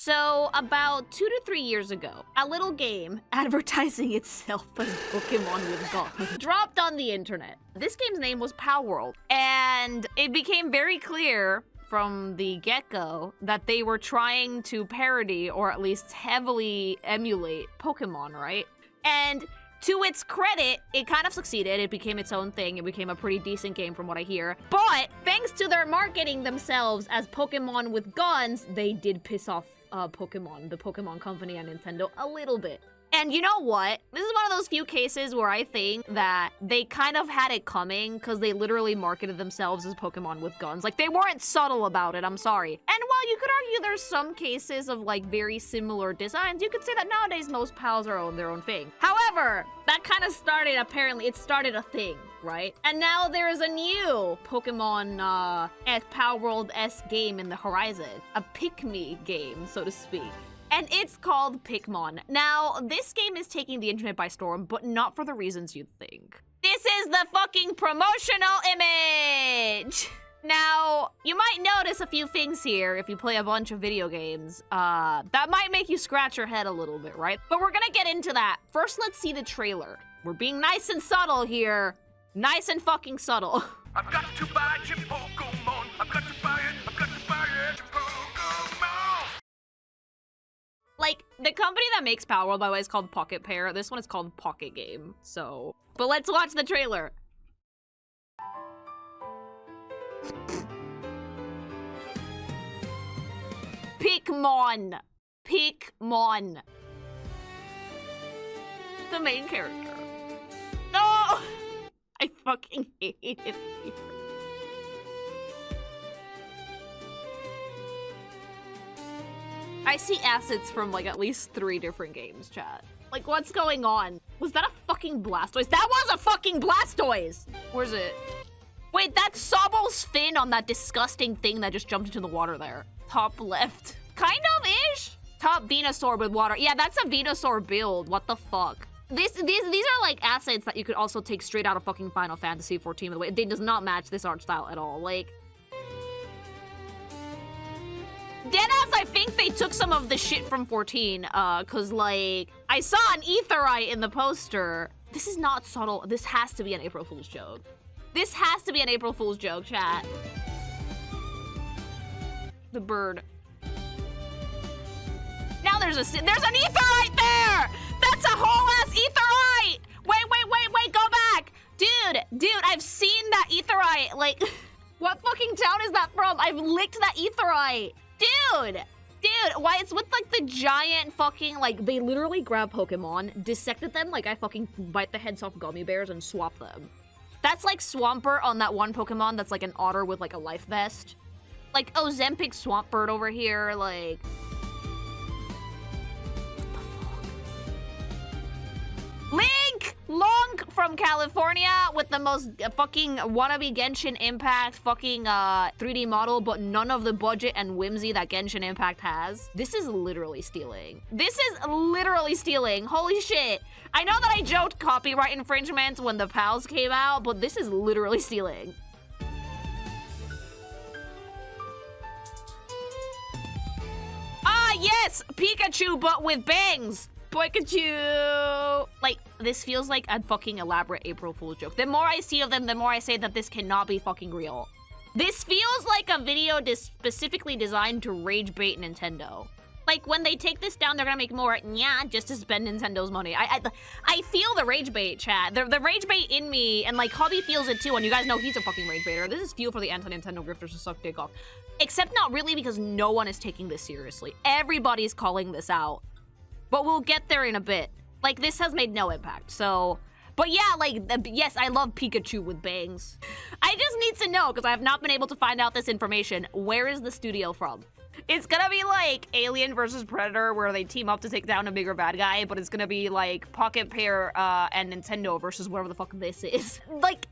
So, about 2 to 3 years ago, a little game advertising itself as Pokemon with Guns dropped on the internet. This game's name was Palworld, and it became very clear from the get-go that they were trying to parody, or at least heavily emulate, Pokemon, right? And to its credit, it kind of succeeded. It became its own thing. It became a pretty decent game from what I hear. But thanks to their marketing themselves as Pokemon with Guns, they did piss off Pokemon, the Pokemon company and Nintendo a little bit. And you know what? This is one of those few cases where I think that they kind of had it coming because they literally marketed themselves as Pokemon with Guns. Like, they weren't subtle about it, I'm sorry. And while you could argue there's some cases of, like, very similar designs, you could say that nowadays most pals are on their own thing. However, that kind of started, apparently, it started a thing, right? And now there is a new Pokemon Palworld-esque game in the horizon. A pick-me game, so to speak. And it's called Pickmon. Now, this game is taking the internet by storm, but not for the reasons you'd think. This is the fucking promotional image! Now, you might notice a few things here if you play a bunch of video games. That might make you scratch your head a little bit, right? But we're gonna get into that. First, let's see the trailer. We're being nice and subtle here. Nice and fucking subtle. I've got to buy your Pokemon. I've got to buy it. I've got to buy it. Your Pokemon. Like, the company that makes Palworld, by the way, is called Pocket Pair. This one is called Pocket Game, so... But let's watch the trailer. Pickmon. Pickmon. The main character. No! I fucking hate it here. I see assets from, like, at least 3 different games, chat. Like, what's going on? Was that a fucking Blastoise? That was a fucking Blastoise! Where's it? Wait, that's Sobble's fin on that disgusting thing that just jumped into the water there. Top left. Kind of-ish? Top Venusaur with water. Yeah, that's a Venusaur build. What the fuck? These are, like, assets that you could also take straight out of fucking Final Fantasy XIV, by the way. It does not match this art style at all. Like... Deadass, I think they took some of the shit from 14, cause, like, I saw an Aetheryte in the poster. This is not subtle. This has to be an April Fool's joke. This has to be an April Fool's joke, chat. The bird. Now there's an Aetheryte there! That's a whole-ass Aetheryte! Wait, go back! Dude, I've seen that Aetheryte. Like, what fucking town is that from? I've licked that Aetheryte. Dude, why it's with, like, the giant fucking, like, they literally grab Pokemon, dissected them like I fucking bite the heads off gummy bears and swap them. That's like Swampert on that one Pokemon that's like an otter with, like, a life vest. Like, Ozempic Swampert over here, like... Link! Long from California with the most fucking wannabe Genshin Impact fucking 3D model, but none of the budget and whimsy that Genshin Impact has. This is literally stealing. This is literally stealing. Holy shit. I know that I joked copyright infringement when the PALs came out, but this is literally stealing. Ah, yes! Pikachu, but with bangs! Pikachu! Like, this feels like a fucking elaborate April Fool's joke. The more I see of them, the more I say that this cannot be fucking real. This feels like a video specifically designed to rage bait Nintendo. Like, when they take this down, they're gonna make more, yeah, just to spend Nintendo's money. I feel the rage bait, chat. The rage bait in me, and, like, Hobby feels it too, and you guys know he's a fucking rage baiter. This is fuel for the anti-Nintendo grifters to suck dick off. Except not really, because no one is taking this seriously. Everybody's calling this out. But we'll get there in a bit. Like, this has made no impact, so... But yeah, like, yes, I love Pikachu with bangs. I just need to know, because I have not been able to find out this information. Where is the studio from? It's gonna be like Alien versus Predator, where they team up to take down a bigger bad guy, but it's gonna be like Pocket Pair and Nintendo versus whatever the fuck this is. Like,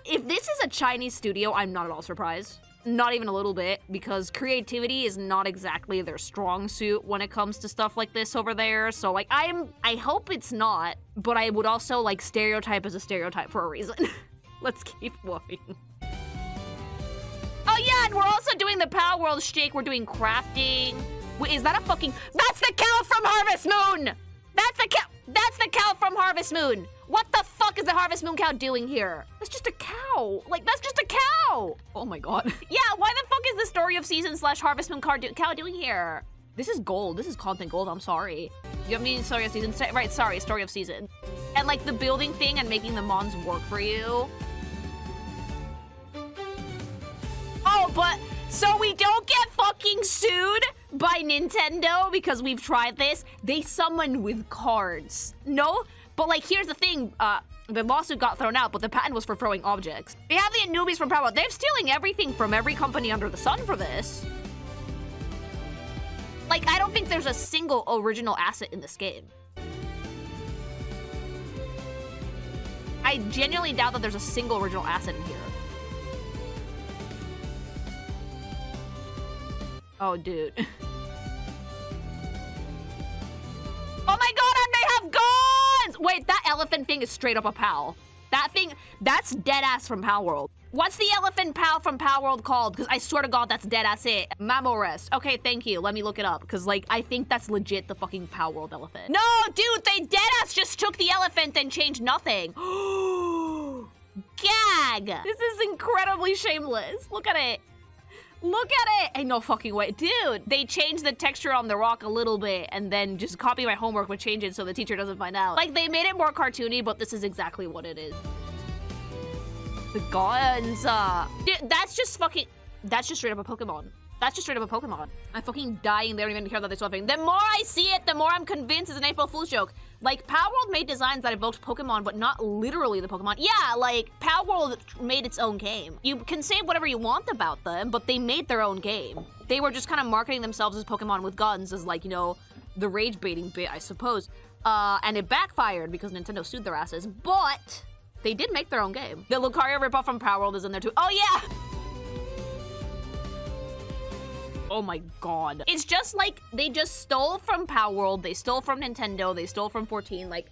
if this is a Chinese studio, I'm not at all surprised. Not even a little bit, because creativity is not exactly their strong suit when it comes to stuff like this over there. So, like, I hope it's not, but I would also, like, stereotype as a stereotype for a reason. Let's keep walking. Oh yeah, and we're also doing the Palworld shtick. We're doing crafting. Wait, is that a fucking... That's the cow from Harvest Moon! That's the cow from Harvest Moon! What the fuck is the Harvest Moon cow doing here? That's just a cow. Like, that's just a cow! Oh my god. Yeah, why the fuck is the Story of Season / Harvest Moon cow doing here? This is gold. This is content gold. I'm sorry. You have me Story of Season? Right, sorry, Story of Season. And like the building thing and making the mons work for you. Oh, but so we don't get fucking sued by Nintendo because we've tried this. They summon with cards. No, but like here's the thing. The lawsuit got thrown out, but the patent was for throwing objects. They have the newbies from Palworld. They're stealing everything from every company under the sun for this. Like, I don't think there's a single original asset in this game. I genuinely doubt that there's a single original asset in here. Oh, dude. Oh my god, and they have guns! Wait, that elephant thing is straight up a PAL. That thing, that's dead ass from Palworld. What's the elephant PAL from Palworld called? Because I swear to god, that's dead ass it. Mamorest. Okay, thank you. Let me look it up. Because, like, I think that's legit the fucking Palworld elephant. No, dude, they dead ass just took the elephant and changed nothing. Gag! This is incredibly shameless. Look at it. Look at it! Ain't no fucking way. Dude, they changed the texture on the rock a little bit and then just copy my homework but change it so the teacher doesn't find out. Like, they made it more cartoony, but this is exactly what it is. The guns, dude, that's just straight up a Pokemon. That's just straight up a Pokemon. I'm fucking dying. They don't even care that they're swapping. The more I see it, the more I'm convinced it's an April Fool's joke. Like, Palworld made designs that evoked Pokemon, but not literally the Pokemon. Yeah, like, Palworld made its own game. You can say whatever you want about them, but they made their own game. They were just kind of marketing themselves as Pokemon with guns, as like, you know, the rage baiting bit, I suppose. And it backfired because Nintendo sued their asses, but they did make their own game. The Lucario ripoff from Palworld is in there too. Oh yeah! Oh my god. It's just like, they just stole from Palworld, they stole from Nintendo, they stole from 14, like,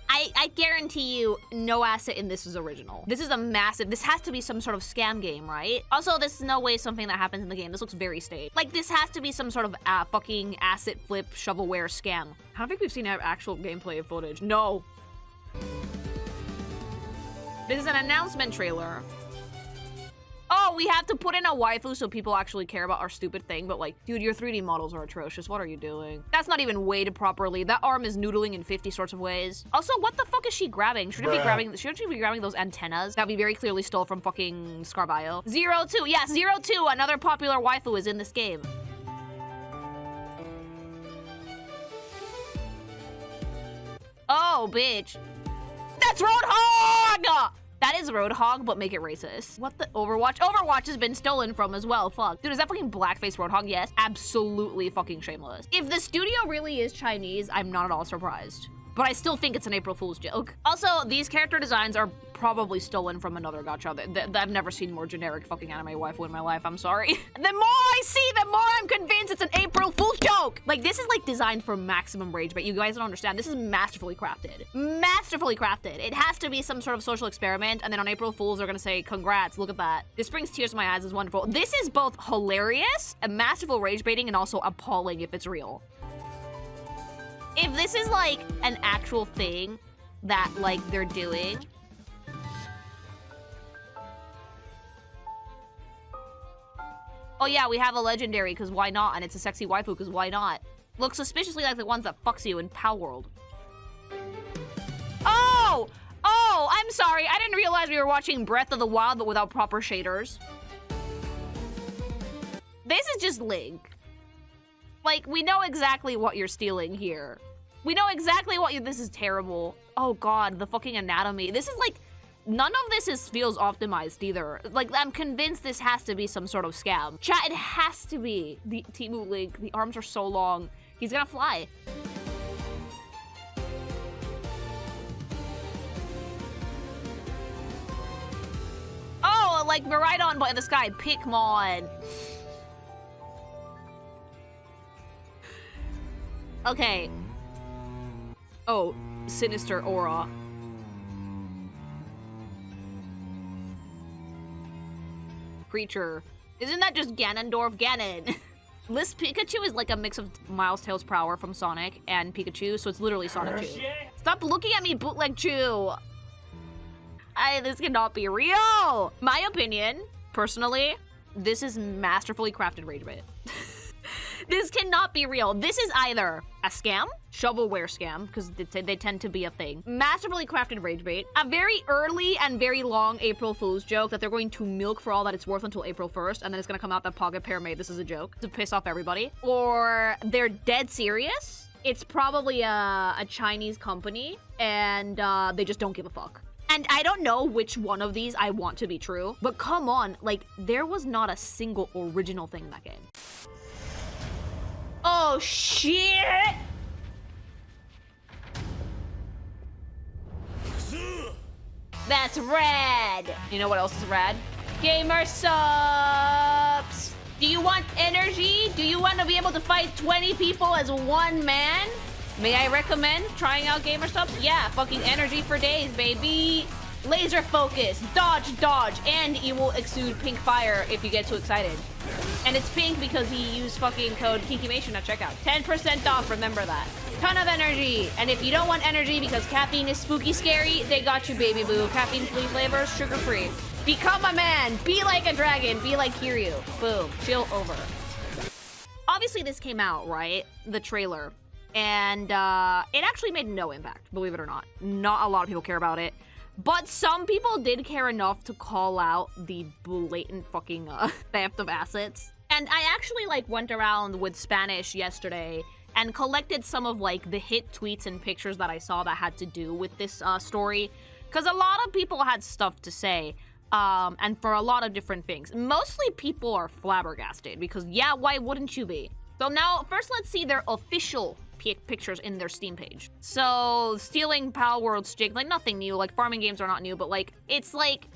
I guarantee you no asset in this is original. This is a massive, this has to be some sort of scam game, right? Also, this is no way something that happens in the game. This looks very staged. Like, this has to be some sort of fucking asset flip shovelware scam. I don't think we've seen actual gameplay footage. No. This is an announcement trailer. Oh, we have to put in a waifu so people actually care about our stupid thing, but like, dude, your 3D models are atrocious. What are you doing? That's not even weighted properly. That arm is noodling in 50 sorts of ways. Also, what the fuck is she grabbing? Shouldn't she be grabbing those antennas that we very clearly stole from fucking Scarbaio? 02, yeah, 02, another popular waifu is in this game. Oh, bitch. That's Roadhog! That is Roadhog, but make it racist. What the? Overwatch? Overwatch has been stolen from as well. Fuck. Dude, is that fucking blackface Roadhog? Yes. Absolutely fucking shameless. If the studio really is Chinese, I'm not at all surprised. But I still think it's an April Fool's joke. Also, these character designs are probably stolen from another gacha. I've never seen more generic fucking anime waifu in my life. I'm sorry. The more I see, the more I'm convinced it's an April Fool's joke. Like, this is like designed for maximum rage, but you guys don't understand. This is masterfully crafted. Masterfully crafted. It has to be some sort of social experiment, and then on April Fools, they're gonna say, congrats, look at that. This brings tears to my eyes. It's wonderful. This is both hilarious and masterful rage baiting and also appalling if it's real. If this is like an actual thing that like they're doing, oh yeah, we have a legendary because why not? And it's a sexy waifu because why not? Looks suspiciously like the ones that fucks you in Palworld. Oh, I'm sorry. I didn't realize we were watching Breath of the Wild but without proper shaders. This is just Link. Like, we know exactly what you're stealing here. We know exactly what you- this is terrible. Oh god, the fucking anatomy. This is like, none of this feels optimized either. Like, I'm convinced this has to be some sort of scam. Chat, it has to be. The Timu Link, the arms are so long. He's gonna fly. Oh, like Miraidon by the sky, Pickmon. Okay. Oh, sinister aura. Creature. Isn't that just Ganondorf? Ganon. This Pikachu is like a mix of Miles Tails Prower from Sonic and Pikachu, so it's literally Sonic Chew. Stop looking at me, bootleg Chew! This cannot be real! My opinion, personally, this is masterfully crafted Ragebait. This cannot be real. This is either a scam, shovelware scam, because they tend to be a thing, masterfully crafted Ragebait, a very early and very long April Fool's joke that they're going to milk for all that it's worth until April 1st, and then it's gonna come out that Pocket Pair made this as a joke to piss off everybody, or they're dead serious. It's probably a Chinese company, and they just don't give a fuck. And I don't know which one of these I want to be true, but come on, like, there was not a single original thing in that game. Oh, shit! That's rad! You know what else is rad? Gamer subs! Do you want energy? Do you want to be able to fight 20 people as one man? May I recommend trying out gamer subs? Yeah, fucking energy for days, baby! Laser focus, dodge, dodge, and you will exude pink fire if you get too excited. And it's pink because he used fucking code KinkyMation at checkout. 10% off, remember that. Ton of energy. And if you don't want energy because caffeine is spooky scary, they got you, baby boo. Caffeine-free flavors, sugar-free. Become a man. Be like a dragon. Be like Kiryu. Boom. Chill over. Obviously, this came out, right? The trailer. And it actually made no impact, believe it or not. Not a lot of people care about it. But some people did care enough to call out the blatant fucking theft of assets. And I actually like went around with Spanish yesterday and collected some of like the hit tweets and pictures that I saw that had to do with this story. Because a lot of people had stuff to say. And for a lot of different things. Mostly people are flabbergasted because yeah, why wouldn't you be? So now, first let's see their official pictures in their Steam page. So, stealing Palworld's jig, like nothing new, like farming games are not new, but like, it's like,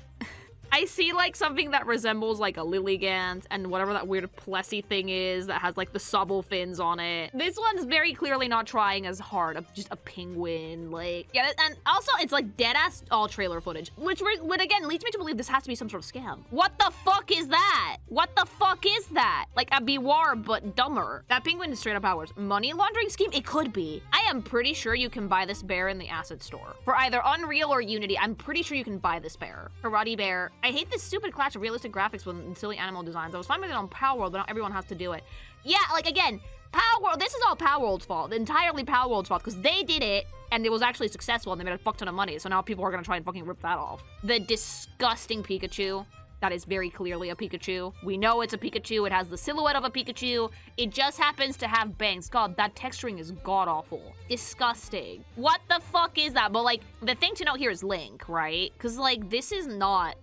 I see like something that resembles like a Lilligant and whatever that weird Plessy thing is that has like the subble fins on it. This one's very clearly not trying as hard, just a penguin, like, yeah, and also it's like dead-ass all trailer footage, which again leads me to believe this has to be some sort of scam. What the fuck is that? What the fuck is that? Like a Biwar, but dumber. That penguin is straight up ours. Money laundering scheme? It could be. I am pretty sure you can buy this bear in the asset store. For either Unreal or Unity, I'm pretty sure you can buy this bear. Karate bear. I hate this stupid clash of realistic graphics with silly animal designs. I was fine with it on Palworld, but not everyone has to do it. Yeah, like again, Palworld, this is all Palworld's fault. Entirely Palworld's fault, because they did it, and it was actually successful, and they made a fuck ton of money, so now people are gonna try and fucking rip that off. The disgusting Pikachu. That is very clearly a Pikachu. We know it's a Pikachu. It has the silhouette of a Pikachu. It just happens to have bangs. God, that texturing is god-awful. Disgusting. What the fuck is that? But, like, the thing to note here is Link, right? Because, like, this is not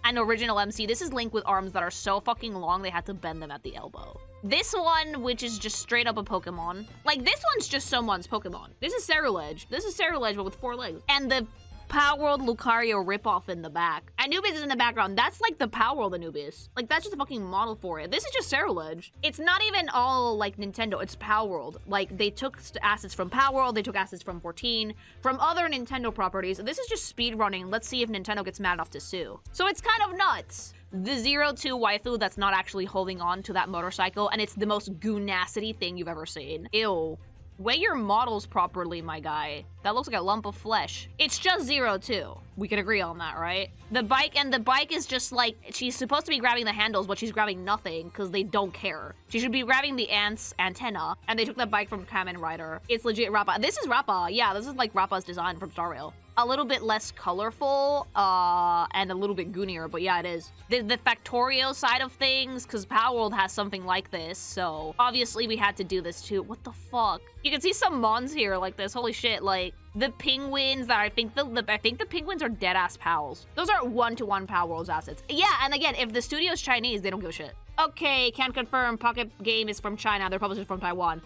an original MC. This is Link with arms that are so fucking long they had to bend them at the elbow. This one, which is just straight up a Pokemon. Like, this one's just someone's Pokemon. This is Ceruledge. This is Ceruledge, but with 4 legs. And the Palworld Lucario ripoff in the back. Anubis is in the background. That's like the Palworld Anubis. Like, that's just a fucking model for it. This is just Ceruledge. It's not even all, like, Nintendo. It's Palworld. Like, they took assets from Palworld. They took assets from 14, from other Nintendo properties. This is just speedrunning. Let's see if Nintendo gets mad enough to sue. So it's kind of nuts. The 02 waifu that's not actually holding on to that motorcycle, and it's the most goonacity thing you've ever seen. Ew. Weigh your models properly, my guy. That looks like a lump of flesh. It's just 02. We can agree on that, right? The bike is just like, she's supposed to be grabbing the handles, but she's grabbing nothing because they don't care. She should be grabbing the ant's antenna, and they took the bike from Kamen Rider. It's legit Rappa. This is Rappa. Yeah, this is like Rappa's design from Star Rail. A little bit less colorful, and a little bit goonier, but yeah, it is. The Factorio side of things, because Palworld has something like this, so obviously we had to do this too. What the fuck? You can see some mons here like this. Holy shit, like, the penguins that I think the penguins are dead-ass pals. Those are one-to-one Palworld's assets. Yeah, and again, if the studio's Chinese, they don't give a shit. Okay, can confirm, Pocket Game is from China, they're publishers from Taiwan.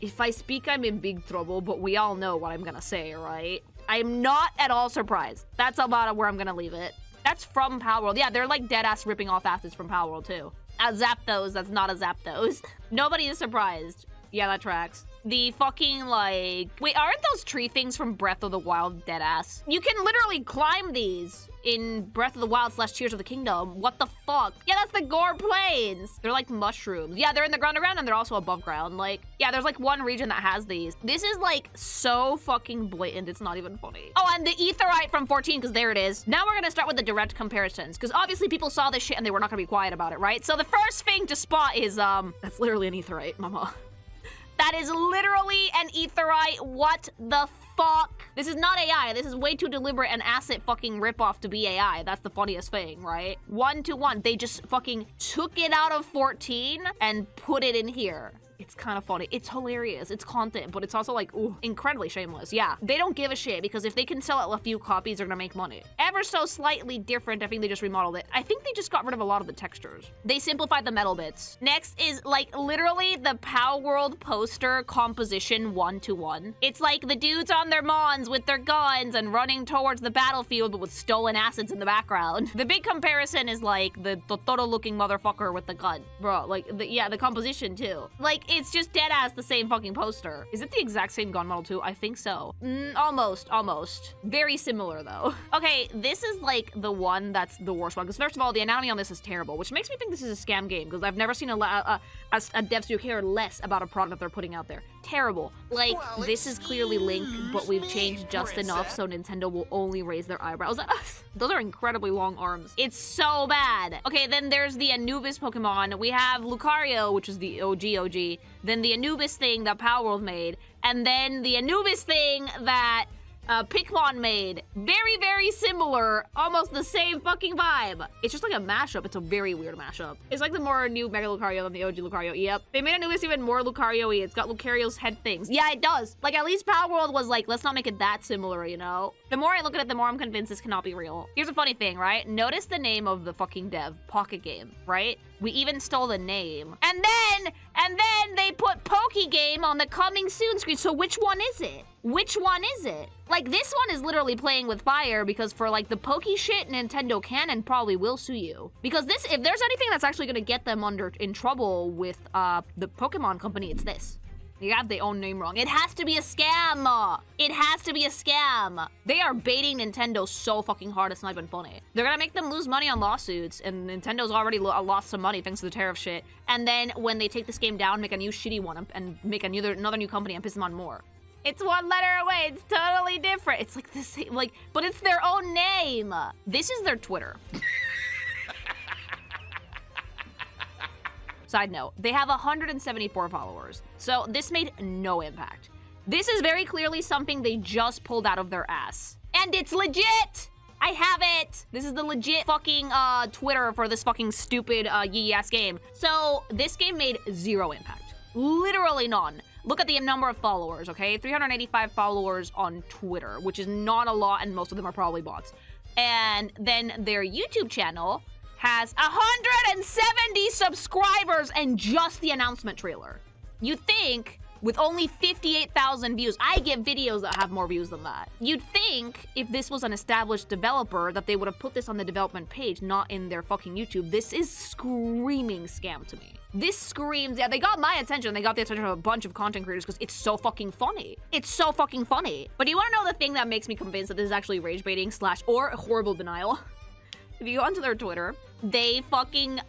If I speak, I'm in big trouble, but we all know what I'm gonna say, right? I'm not at all surprised. That's about where I'm gonna leave it. That's from Palworld. Yeah, they're like dead-ass ripping off assets from Palworld, too. A Zapdos, that's not a Zapdos. Nobody is surprised. Yeah, that tracks. The fucking, like... Wait, aren't those tree things from Breath of the Wild deadass? You can literally climb these in Breath of the Wild / Tears of the Kingdom. What the fuck? Yeah, that's the Gore Plains. They're like mushrooms. Yeah, they're in the ground around and they're also above ground. Like, yeah, there's like one region that has these. This is like so fucking blatant. It's not even funny. Oh, and the Aetheryte from 14, because there it is. Now we're gonna start with the direct comparisons, because obviously people saw this shit and they were not gonna be quiet about it, right? So the first thing to spot is, that's literally an Aetheryte, mama. That is literally an Aetheryte. What the fuck? This is not AI. This is way too deliberate and asset fucking ripoff to be AI. That's the funniest thing, right? 1-to-1. They just fucking took it out of 14 and put it in here. It's kind of funny. It's hilarious. It's content, but it's also like, ooh, incredibly shameless. Yeah, they don't give a shit because if they can sell a few copies, they're gonna make money. Ever so slightly different. I think they just remodeled it. I think they just got rid of a lot of the textures. They simplified the metal bits. Next is like literally the Palworld poster composition 1-to-1. It's like the dudes on their mons with their guns and running towards the battlefield, but with stolen assets in the background. The big comparison is like the Totoro looking motherfucker with the gun. Bro, like, the composition too. Like, it's just dead ass the same fucking poster. Is it the exact same gun model too? I think so. Almost. Very similar though. Okay, this is like the one that's the worst one. Because first of all, the anatomy on this is terrible, which makes me think this is a scam game because I've never seen a dev studio care less about a product that they're putting out there. Terrible. Like, Well, this is clearly Link, but we've changed just enough so Nintendo will only raise their eyebrows at us. Those are incredibly long arms. It's so bad. Okay, then there's the Anubis Pokemon. We have Lucario, which is the OG. Then the Anubis thing that Palworld made. And then the Anubis thing that Pickmon made. Very, very similar. Almost the same fucking vibe. It's just like a mashup. It's a very weird mashup. It's like the more new Mega Lucario than the OG Lucario. Yep. They made Anubis even more Lucario-y. It's got Lucario's head things. Yeah, it does. Like, at least Palworld was like, let's not make it that similar, you know? The more I look at it, the more I'm convinced this cannot be real. Here's a funny thing, right? Notice the name of the fucking dev. Pocket Game, right? We even stole the name. And then they put Pokegame on the coming soon screen. So which one is it? Which one is it? Like, this one is literally playing with fire because for like the Poke shit, Nintendo can and probably will sue you. Because this, if there's anything that's actually gonna get them in trouble with the Pokemon company, it's this. You have their own name wrong. It has to be a scam. It has to be a scam. They are baiting Nintendo so fucking hard, it's not even funny. They're gonna make them lose money on lawsuits, and Nintendo's already lost some money thanks to the tariff shit. And then when they take this game down, make a new shitty one and make another new company and piss them on more. It's one letter away. It's totally different. It's like the same, like, but it's their own name. This is their Twitter. Side note, they have 174 followers, so this made no impact. This is very clearly something they just pulled out of their ass. And it's legit! I have it! This is the legit fucking Twitter for this fucking stupid yee-ass game. So this game made zero impact. Literally none. Look at the number of followers, okay? 385 followers on Twitter, which is not a lot, and most of them are probably bots. And then their YouTube channel has 170 subscribers and just the announcement trailer. You'd think with only 58,000 views, I get videos that have more views than that. You'd think if this was an established developer that they would have put this on the development page, not in their fucking YouTube. This is screaming scam to me. This screams, yeah, they got my attention. They got the attention of a bunch of content creators because it's so fucking funny. It's so fucking funny. But you want to know the thing that makes me convinced that this is actually rage baiting / or horrible denial? If you go onto their Twitter, they fucking,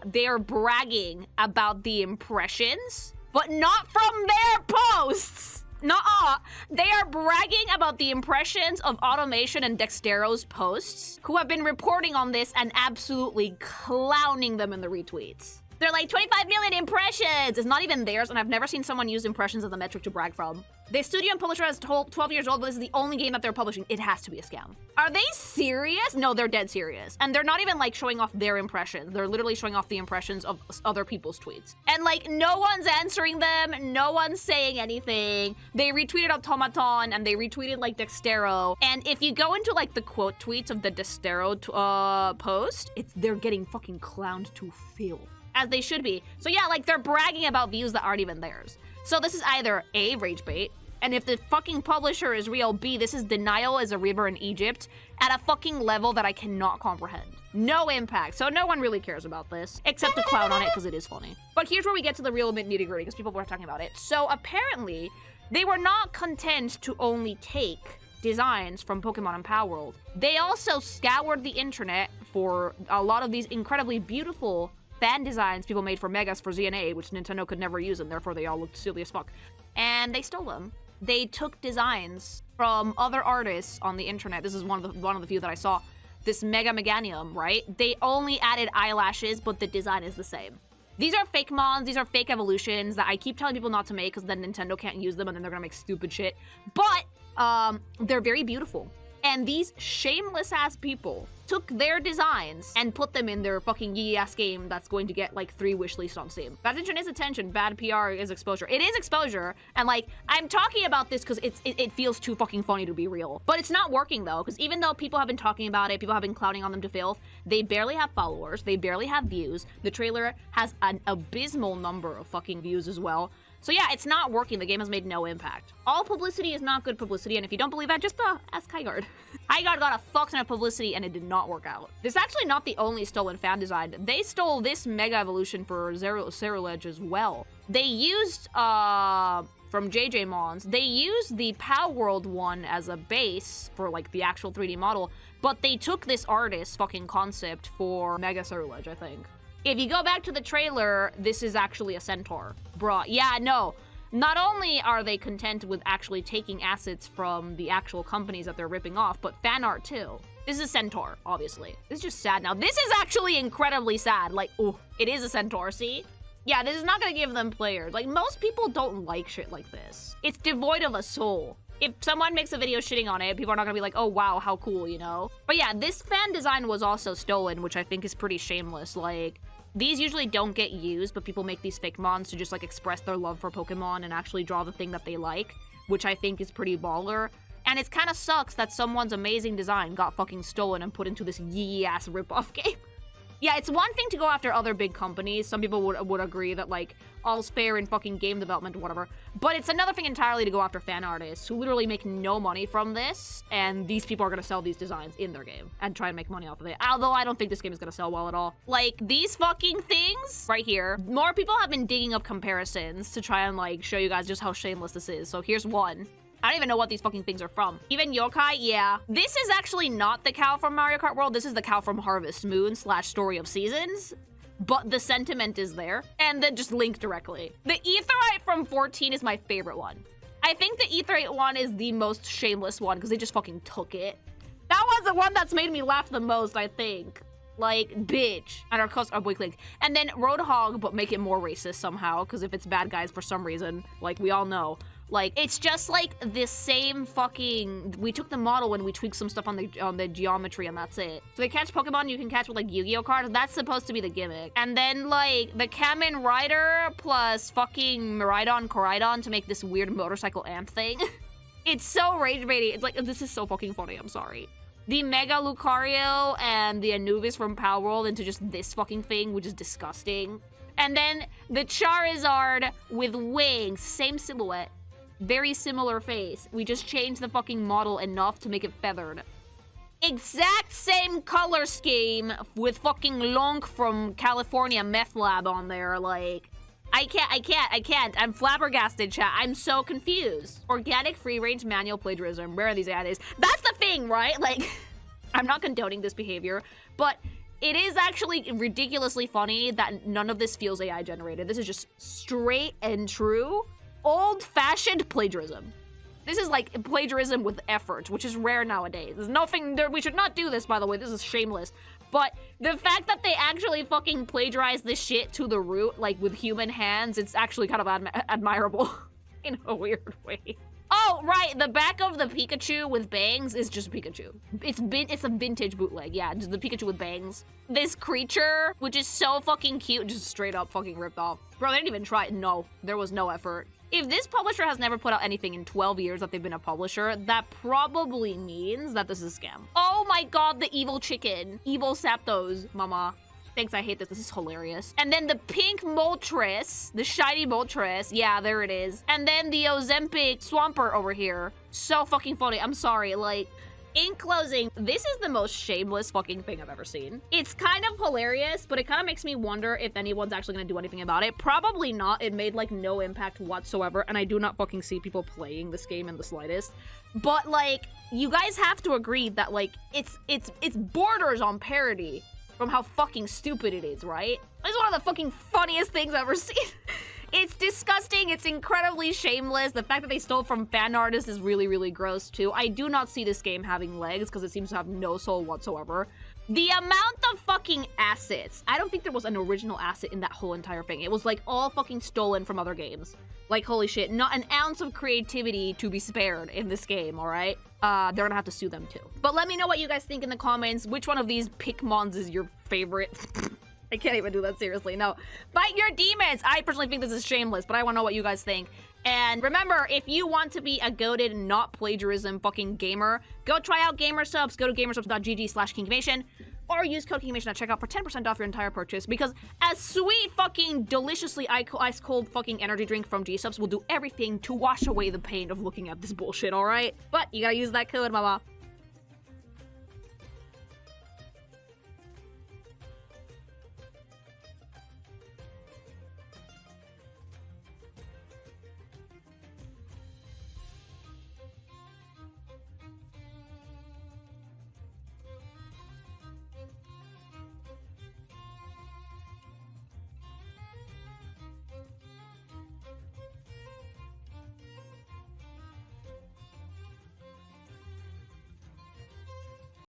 they are bragging about the impressions, but not from their posts. They are bragging about the impressions of Automation and Dextero's posts, who have been reporting on this and absolutely clowning them in the retweets. They're like, 25 million impressions! It's not even theirs, and I've never seen someone use impressions as a metric to brag from. The studio and publisher is 12 years old, but this is the only game that they're publishing. It has to be a scam. Are they serious? No, they're dead serious. And they're not even like showing off their impressions. They're literally showing off the impressions of other people's tweets. And like, no one's answering them. No one's saying anything. They retweeted Automaton and they retweeted like Dextero. And if you go into like the quote tweets of the Dextero post, they're getting fucking clowned to filth. As they should be. So yeah, like they're bragging about views that aren't even theirs. So this is either A, rage bait, And if the fucking publisher is real, B, this is denial as a river in Egypt at a fucking level that I cannot comprehend. No impact, so no one really cares about this, except to clown on it because it is funny. But here's where we get to the real nitty-gritty, because people were talking about it. So apparently, they were not content to only take designs from Pokemon and Palworld. They also scoured the internet for a lot of these incredibly beautiful fan designs people made for Megas for ZNA, which Nintendo could never use, and therefore they all looked silly as fuck. And they stole them. They took designs from other artists on the internet. This is one of the few that I saw. This Mega Meganium, right? They only added eyelashes, but the design is the same. These are fake mons, these are fake evolutions that I keep telling people not to make because then Nintendo can't use them and then they're gonna make stupid shit. But they're very beautiful. And these shameless-ass people took their designs and put them in their fucking yee-ass game that's going to get, like, 3 wishlists on Steam. Bad attention is attention, bad PR is exposure. It is exposure, and, like, I'm talking about this because it feels too fucking funny to be real. But it's not working, though, because even though people have been talking about it, people have been clowning on them to filth, they barely have followers, they barely have views. The trailer has an abysmal number of fucking views as well. So yeah, it's not working. The game has made no impact. All publicity is not good publicity, and if you don't believe that, just ask Highguard. Highguard got a fuck ton of publicity, and it did not work out. This is actually not the only stolen fan design. They stole this Mega Evolution for Ceruledge as well. They used, from JJ Mons, they used the Palworld one as a base for, like, the actual 3D model, but they took this artist's fucking concept for Mega Ceruledge, I think. If you go back to the trailer, this is actually a centaur. Bruh, yeah, no. Not only are they content with actually taking assets from the actual companies that they're ripping off, but fan art too. This is a centaur, obviously. This is just sad now. This is actually incredibly sad. Like, ooh, it is a centaur, see? Yeah, this is not gonna give them players. Like, most people don't like shit like this. It's devoid of a soul. If someone makes a video shitting on it, people are not gonna be like, oh wow, how cool, you know? But yeah, this fan design was also stolen, which I think is pretty shameless. Like, these usually don't get used, but people make these fake mons to just, like, express their love for Pokemon and actually draw the thing that they like, which I think is pretty baller. And it kind of sucks that someone's amazing design got fucking stolen and put into this yee-ass ripoff game. Yeah, it's one thing to go after other big companies. Some people would agree that, like, all's fair in fucking game development or whatever. But it's another thing entirely to go after fan artists who literally make no money from this, and these people are gonna sell these designs in their game and try and make money off of it. Although I don't think this game is gonna sell well at all. Like, these fucking things right here, more people have been digging up comparisons to try and, like, show you guys just how shameless this is. So here's one. I don't even know what these fucking things are from. Even yokai, yeah. This is actually not the cow from Mario Kart World. This is the cow from Harvest Moon / Story of Seasons. But the sentiment is there. And then just linked directly. The Aetheryte from 14 is my favorite one. I think the Aetheryte one is the most shameless one because they just fucking took it. That was the one that's made me laugh the most, I think. Like, bitch. And our boy clicked. And then Roadhog, but make it more racist somehow. Because if it's bad guys for some reason, like we all know. Like, it's just like the same fucking... We took the model and we tweaked some stuff on the geometry and that's it. So they catch Pokemon you can catch with, like, Yu-Gi-Oh cards. That's supposed to be the gimmick. And then, like, the Kamen Rider plus fucking Miraidon Koraidon to make this weird motorcycle amp thing. It's so rage-baiting. It's like, this is so fucking funny. I'm sorry. The Mega Lucario and the Anubis from Palworld into just this fucking thing, which is disgusting. And then the Charizard with wings. Same silhouette. Very similar face. We just changed the fucking model enough to make it feathered. Exact same color scheme with fucking Lonk from California Meth Lab on there. Like, I can't. I'm flabbergasted, chat. I'm so confused. Organic free-range manual plagiarism. Where are these ads? That's the thing, right? Like, I'm not condoning this behavior, but it is actually ridiculously funny that none of this feels AI generated. This is just straight and true old-fashioned plagiarism. This is like plagiarism with effort, which is rare nowadays. There's nothing there. We should not do this, by the way. This is shameless. But the fact that they actually fucking plagiarize this shit to the root, like with human hands, it's actually kind of admirable in a weird way. Oh, right. The back of the Pikachu with bangs is just Pikachu. It's a vintage bootleg. Yeah, just the Pikachu with bangs. This creature, which is so fucking cute, just straight up fucking ripped off. Bro, they didn't even try it. No, there was no effort. If this publisher has never put out anything in 12 years that they've been a publisher, that probably means that this is a scam. Oh my god, the evil chicken. Evil Zapdos, mama. Thanks, I hate this. This is hilarious. And then the pink Moltres, the shiny Moltres. Yeah, there it is. And then the Ozempic Swampert over here. So fucking funny. I'm sorry. Like, in closing, this is the most shameless fucking thing I've ever seen. It's kind of hilarious, but it kind of makes me wonder if anyone's actually gonna do anything about it. Probably not. It made, like, no impact whatsoever, and I do not fucking see people playing this game in the slightest. But, like, you guys have to agree that, like, it's borders on parody from how fucking stupid it is, right? It's one of the fucking funniest things I've ever seen. It's disgusting. It's incredibly shameless. The fact that they stole from fan artists is really, really gross, too. I do not see this game having legs because it seems to have no soul whatsoever. The amount of fucking assets. I don't think there was an original asset in that whole entire thing. It was, like, all fucking stolen from other games. Like, holy shit. Not an ounce of creativity to be spared in this game, all right? They're gonna have to sue them, too. But let me know what you guys think in the comments. Which one of these Pickmons is your favorite? I can't even do that seriously. No. Fight your demons! I personally think this is shameless, but I want to know what you guys think. And remember, if you want to be a goated, not plagiarism fucking gamer, go try out GamerSubs. Go to gamersubs.gg/KingMation or use code KingMation at checkout for 10% off your entire purchase, because a sweet fucking deliciously ice cold fucking energy drink from G-Subs will do everything to wash away the pain of looking at this bullshit, alright? But you gotta use that code, mama.